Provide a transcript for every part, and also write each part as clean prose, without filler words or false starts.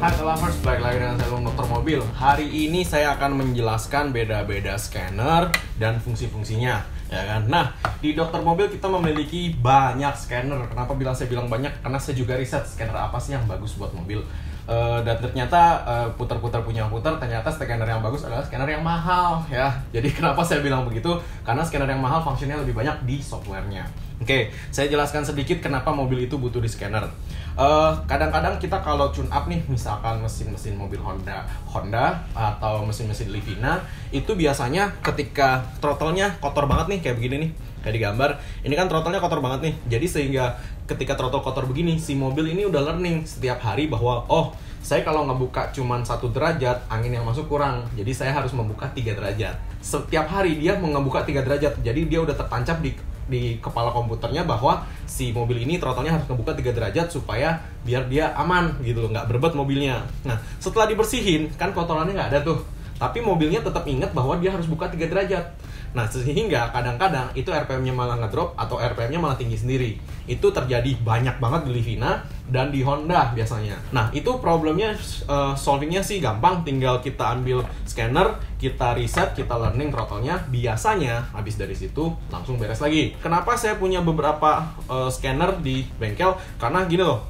Hai lovers, balik lagi dengan saya Dokter Mobil. Hari ini saya akan menjelaskan beda-beda scanner dan fungsi-fungsinya, ya kan? Nah, di Dokter Mobil kita memiliki banyak scanner. Kenapa saya bilang banyak? Karena saya juga riset scanner apa sih yang bagus buat mobil. Dan ternyata putar-putar, ternyata scanner yang bagus adalah scanner yang mahal, ya. Jadi kenapa saya bilang begitu? Karena scanner yang mahal fungsinya lebih banyak di softwarenya. Oke, saya jelaskan sedikit kenapa mobil itu butuh di scanner. Kadang-kadang kita kalau tune up nih, misalkan mesin-mesin mobil Honda atau mesin-mesin Livina, itu biasanya ketika throttle-nya kotor banget nih, kayak begini nih, kayak di gambar. Ini kan throttle-nya kotor banget nih. Jadi sehingga ketika throttle kotor begini, si mobil ini udah learning setiap hari bahwa saya kalau ngebuka cuman 1 derajat, angin yang masuk kurang. Jadi saya harus membuka 3 derajat. Setiap hari dia mau ngebuka 3 derajat. Jadi dia udah tertancap di kepala komputernya bahwa si mobil ini throttle-nya harus ngebuka 3 derajat supaya biar dia aman gitu loh, nggak berbet mobilnya. Nah, setelah dibersihin, kan kotorannya nggak ada tuh. Tapi mobilnya tetap ingat bahwa dia harus buka 3 derajat. Nah, sehingga kadang-kadang itu RPM-nya malah ngedrop atau RPM-nya malah tinggi sendiri. Itu terjadi banyak banget di Livina dan di Honda biasanya. Nah, itu problemnya, solvingnya sih gampang. Tinggal kita ambil scanner, kita reset, kita learning throttle-nya. Biasanya habis dari situ langsung beres lagi. Kenapa saya punya beberapa scanner di bengkel? Karena gini loh,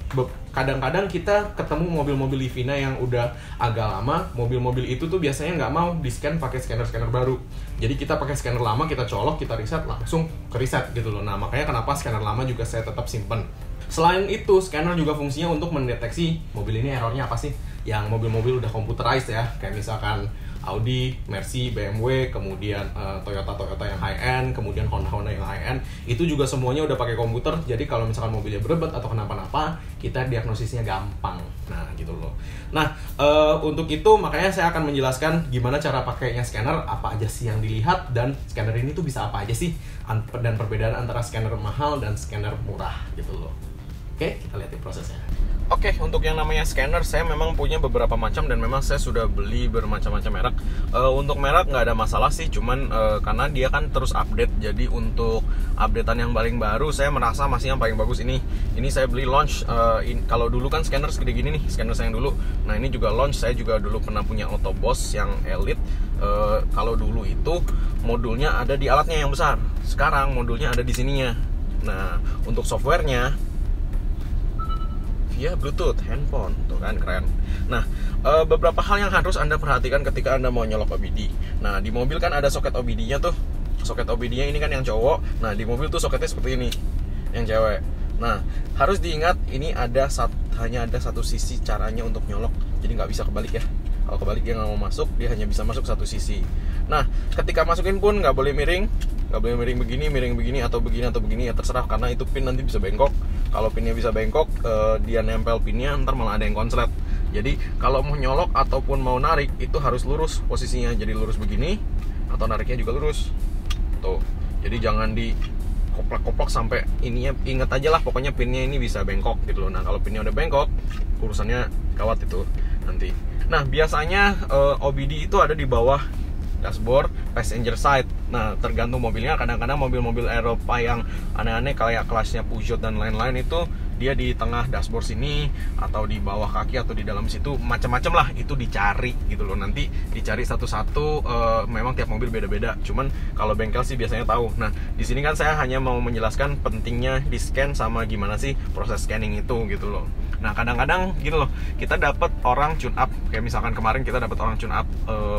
kadang-kadang kita ketemu mobil-mobil Livina yang udah agak lama. Mobil-mobil itu tuh biasanya nggak mau di-scan pakai scanner-scanner baru. Jadi kita pakai scanner lama, kita colok, kita reset, langsung ke reset gitu loh. Nah, makanya kenapa scanner lama juga saya tetap simpen. Selain itu, scanner juga fungsinya untuk mendeteksi mobil ini errornya apa sih. Yang mobil-mobil udah computerized ya, kayak misalkan Audi, Mercy, BMW, kemudian Toyota yang high-end, kemudian Honda yang high-end. Itu juga semuanya udah pakai komputer, jadi kalau misalkan mobilnya berebet atau kenapa-napa, kita diagnosisnya gampang. Nah, gitu loh. Nah, untuk itu makanya saya akan menjelaskan gimana cara pakainya scanner, apa aja sih yang dilihat, dan scanner ini tuh bisa apa aja sih, dan perbedaan antara scanner mahal dan scanner murah, gitu loh. Oke, kita lihat prosesnya. Oke, untuk yang namanya scanner, saya memang punya beberapa macam dan memang saya sudah beli bermacam-macam merek. Untuk merek nggak ada masalah sih, cuman karena dia kan terus update. Jadi untuk updatean yang paling baru, saya merasa masih yang paling bagus ini. Ini saya beli launch. Kalau dulu kan scanner segede gini nih, scanner saya yang dulu. Nah, ini juga launch. Saya juga dulu pernah punya Autoboss yang Elite. Kalau dulu itu modulnya ada di alatnya yang besar. Sekarang modulnya ada di sininya. Nah, untuk softwarenya via Bluetooth handphone, tuh kan keren. Nah, beberapa hal yang harus Anda perhatikan ketika Anda mau nyolok OBD. Nah, di mobil kan ada soket OBD-nya tuh. Soket OBD-nya ini kan yang cowok. Nah, di mobil tuh soketnya seperti ini, yang cewek. Nah, harus diingat ini hanya ada satu sisi caranya untuk nyolok. Jadi nggak bisa kebalik ya. Kalau kebalik dia nggak mau masuk, dia hanya bisa masuk satu sisi. Nah, ketika masukin pun nggak boleh miring. Nggak boleh miring begini atau begini ya, terserah, karena itu pin nanti bisa bengkok. Kalau pinnya bisa bengkok, dia nempel pinnya, ntar malah ada yang konslet. Jadi kalau mau nyolok ataupun mau narik itu harus lurus posisinya, jadi lurus begini, atau nariknya juga lurus. Tuh, jadi jangan di koplak-koplak sampai ininya. Ingat aja lah, pokoknya pinnya ini bisa bengkok gitu loh. Nah, kalau pinnya udah bengkok, urusannya gawat itu nanti. Nah, biasanya OBD itu ada di bawah dashboard passenger side. Nah, tergantung mobilnya. Kadang-kadang mobil-mobil Eropa yang aneh-aneh kayak kelasnya Peugeot dan lain-lain itu dia di tengah dashboard sini atau di bawah kaki atau di dalam situ, macam-macam lah. Itu dicari gitu loh, nanti dicari satu-satu. Memang tiap mobil beda-beda, cuman kalau bengkel sih biasanya tahu. Nah, di sini kan saya hanya mau menjelaskan pentingnya di scan sama gimana sih proses scanning itu gitu loh. Nah, kadang-kadang gitu loh, kita dapat orang tune up, kayak misalkan kemarin kita dapat orang tune up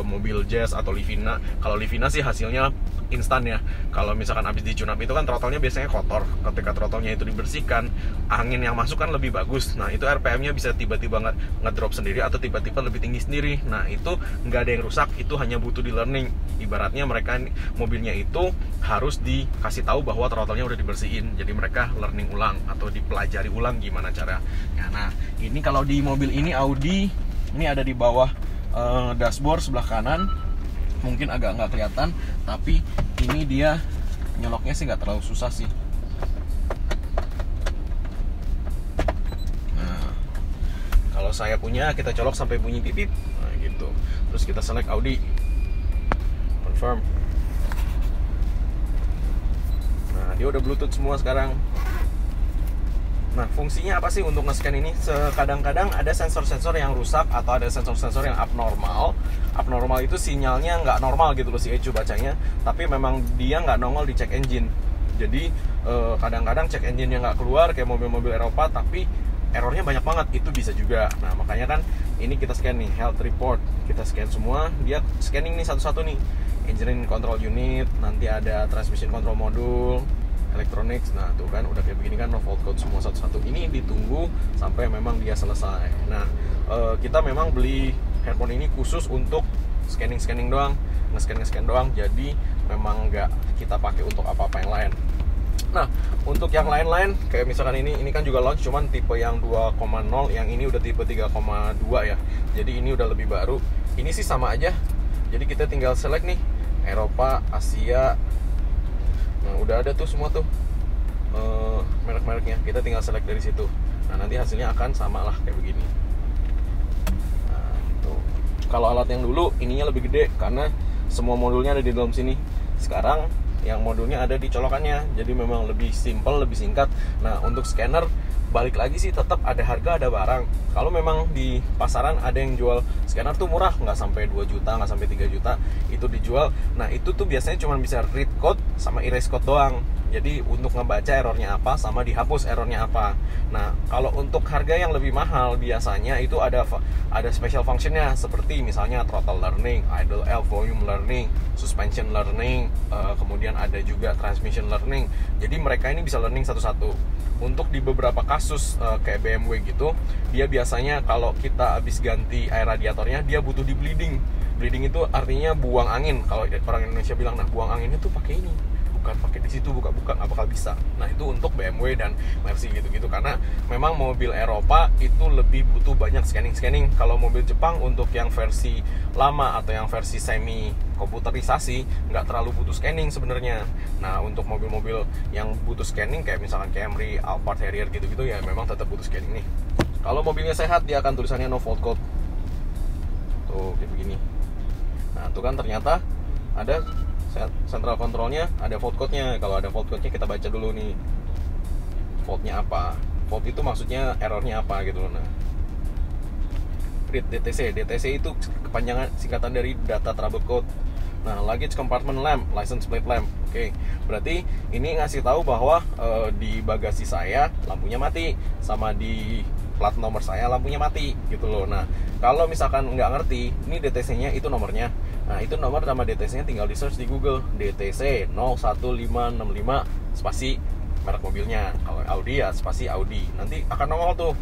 mobil Jazz atau Livina. Kalau Livina sih hasilnya instan ya. Kalau misalkan habis di tune up itu kan throttle-nya biasanya kotor. Ketika throttle-nya itu dibersihkan, angin yang masuk kan lebih bagus. Nah, itu RPM-nya bisa tiba-tiba ngedrop sendiri atau tiba-tiba lebih tinggi sendiri. Nah, itu nggak ada yang rusak, itu hanya butuh di learning. Ibaratnya mereka mobilnya itu harus dikasih tahu bahwa throttle-nya udah dibersihin. Jadi mereka learning ulang atau dipelajari ulang gimana cara. Nah, ini kalau di mobil ini Audi, ini ada di bawah dashboard sebelah kanan. Mungkin agak nggak kelihatan, tapi ini dia nyoloknya sih nggak terlalu susah sih. Nah, kalau saya punya, kita colok sampai bunyi pipip, nah gitu. Terus kita select Audi, confirm. Nah, dia udah Bluetooth semua sekarang. Nah, fungsinya apa sih untuk nge-scan ini? Kadang-kadang ada sensor-sensor yang rusak atau ada sensor-sensor yang abnormal. Abnormal itu sinyalnya nggak normal gitu loh si ECU bacanya, tapi memang dia nggak nongol di check engine. Jadi kadang-kadang check engine-nya nggak keluar kayak mobil-mobil Eropa, tapi errornya banyak banget, itu bisa juga. Nah, makanya kan ini kita scan nih, health report. Kita scan semua, dia scanning nih satu-satu nih. Engine control unit, nanti ada transmission control module, electronics. Nah, tuh kan udah kayak begini kan, no fault code semua satu-satu. Ini ditunggu sampai memang dia selesai. Nah, kita memang beli handphone ini khusus untuk scanning doang, nge-scan doang. Jadi memang nggak kita pakai untuk apa-apa yang lain. Nah, untuk yang lain-lain kayak misalkan ini kan juga launch, cuman tipe yang 2.0, yang ini udah tipe 3.2 ya. Jadi ini udah lebih baru. Ini sih sama aja. Jadi kita tinggal select nih Eropa, Asia. Nah, udah ada tuh semua tuh merek-mereknya. Kita tinggal select dari situ. Nah, nanti hasilnya akan sama lah kayak begini. Nah, gitu. Kalau alat yang dulu ininya lebih gede karena semua modulnya ada di dalam sini. Sekarang yang modulnya ada di colokannya, jadi memang lebih simple, lebih singkat. Nah, untuk scanner balik lagi sih tetap ada harga, ada barang. Kalau memang di pasaran ada yang jual scanner tuh murah, nggak sampai 2 juta, nggak sampai 3 juta itu dijual. Nah, itu tuh biasanya cuma bisa read code sama erase code doang. Jadi untuk ngebaca errornya apa sama dihapus errornya apa. Nah, kalau untuk harga yang lebih mahal biasanya itu ada special functionnya, seperti misalnya throttle learning, idle L volume learning, suspension learning, kemudian ada juga transmission learning. Jadi mereka ini bisa learning satu-satu. Untuk di beberapa kasus kayak BMW gitu, dia biasanya kalau kita habis ganti air radiatornya, dia butuh di bleeding. Bleeding itu artinya buang angin. Kalau orang Indonesia bilang, nah buang anginnya tuh pakai ini, bukan pakai di situ, buka-buka nggak bakal bisa. Nah, itu untuk BMW dan Mercy gitu-gitu, karena memang mobil Eropa itu lebih butuh banyak scanning. Kalau mobil Jepang untuk yang versi lama atau yang versi semi komputerisasi nggak terlalu butuh scanning sebenarnya. Nah, untuk mobil-mobil yang butuh scanning kayak misalkan Camry, Alphard, Harrier gitu-gitu ya memang tetap butuh scanning nih. Kalau mobilnya sehat dia akan tulisannya no fault code. Tuh kayak begini. Nah, tuh kan ternyata ada central controlnya, ada fault code-nya. Kalau ada fault code-nya kita baca dulu nih, fault-nya apa. Fault itu maksudnya errornya apa gitu loh. Nah, read DTC. DTC itu kepanjangan singkatan dari data trouble code. Nah, luggage compartment lamp, license plate lamp. Oke, berarti ini ngasih tahu bahwa di bagasi saya lampunya mati, sama di plat nomor saya lampunya mati gitu loh. Nah, kalau misalkan nggak ngerti, ini DTC-nya itu nomornya. Nah, itu nomor sama DTC-nya tinggal di search di Google, DTC 01565 spasi merek mobilnya. Kalau Audi ya spasi Audi. Nanti akan nongol tuh,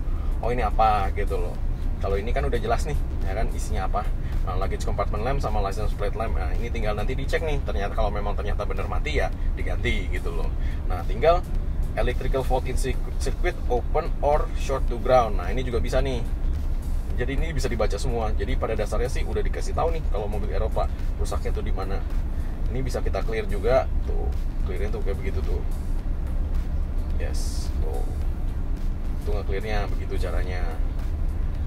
oh ini apa gitu loh. Kalau ini kan udah jelas nih, ya kan isinya apa. Nah, luggage compartment lamp sama license plate lamp. Nah, ini tinggal nanti dicek nih. Ternyata kalau memang ternyata bener mati ya diganti gitu loh. Nah, tinggal electrical fault in circuit open or short to ground. Nah, ini juga bisa nih. Jadi ini bisa dibaca semua. Jadi pada dasarnya sih udah dikasih tahu nih kalau mobil Eropa rusaknya tuh di mana. Ini bisa kita clear juga. Tuh, clearin tuh kayak begitu tuh. Yes, tuh. Tuh nge-clearnya begitu caranya.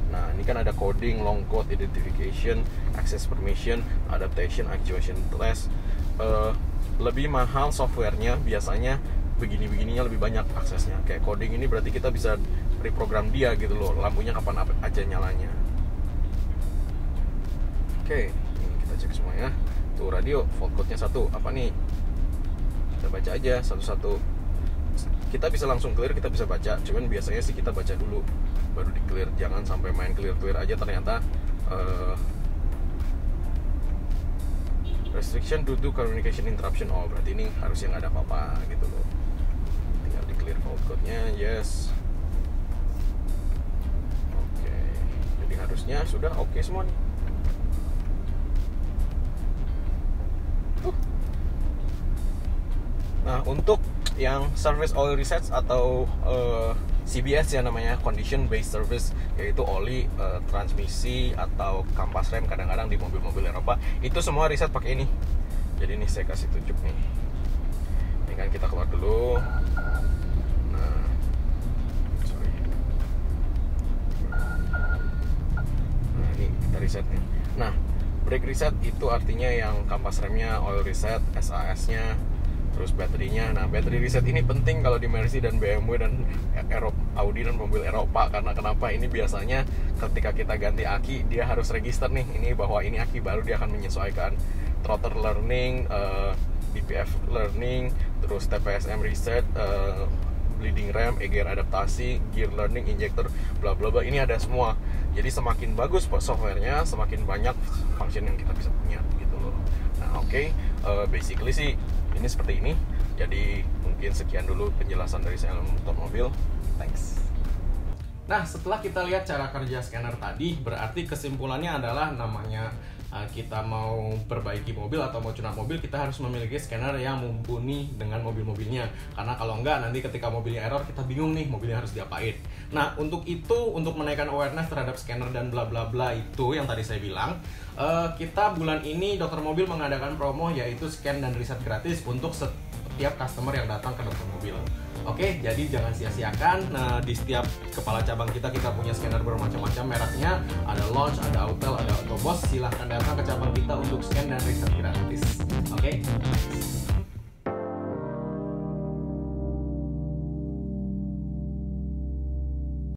Nah, ini kan ada coding, long code identification, access permission, adaptation, actuation test. Lebih mahal softwarenya biasanya, begini-begininya lebih banyak aksesnya. Kayak coding ini berarti kita bisa reprogram dia gitu loh, lampunya kapan aja nyalanya. Oke, ini kita cek semua ya. Tuh radio, fault code-nya 1, apa nih? Kita baca aja satu-satu. Kita bisa langsung clear, kita bisa baca. Cuman biasanya sih kita baca dulu baru di clear. Jangan sampai main clear aja ternyata restriction due to communication interruption. Oh, berarti ini harusnya nggak ada apa-apa gitu loh. Tinggal di clear fault code-nya, yes. Oke, jadi harusnya sudah oke semua nih. Nah, untuk yang service oil reset atau CBS ya namanya, condition based service, yaitu oli, transmisi atau kampas rem kadang-kadang di mobil-mobil Eropa itu semua reset pakai ini. Jadi ini saya kasih tunjuk nih. Ini kan kita keluar dulu. Nah, sorry. Nah, ini kita reset nih. Nah, brake reset itu artinya yang kampas remnya oil reset, SAS-nya, terus baterinya. Nah, battery reset ini penting kalau di Mercy dan BMW dan Audi dan mobil Eropa, karena kenapa? Ini biasanya ketika kita ganti aki, dia harus register nih ini bahwa ini aki baru, dia akan menyesuaikan throttle learning, DPF learning, terus TPSM reset, bleeding RAM, EGR adaptasi, gear learning, injector, bla bla bla. Ini ada semua. Jadi semakin bagus softwarenya, semakin banyak function yang kita bisa punya gitu loh. Nah, oke, basically sih ini seperti ini. Jadi mungkin sekian dulu penjelasan dari saya untuk mobil. Thanks. Nah, setelah kita lihat cara kerja scanner tadi, berarti kesimpulannya adalah namanya kita mau perbaiki mobil atau mau tune up mobil, kita harus memiliki scanner yang mumpuni dengan mobil-mobilnya. Karena kalau enggak, nanti ketika mobilnya error, kita bingung nih mobilnya harus diapain. Nah, untuk itu, untuk menaikkan awareness terhadap scanner dan bla bla bla itu yang tadi saya bilang, kita bulan ini Dokter Mobil mengadakan promo, yaitu scan dan riset gratis untuk setiap customer yang datang ke Dokter Mobil. Oke, jadi jangan sia-siakan. Nah, di setiap kepala cabang kita punya scanner bermacam-macam mereknya. Ada Launch, ada Autel, ada Autoboss. Silahkan datang ke cabang kita untuk scan dan riset gratis. Oke.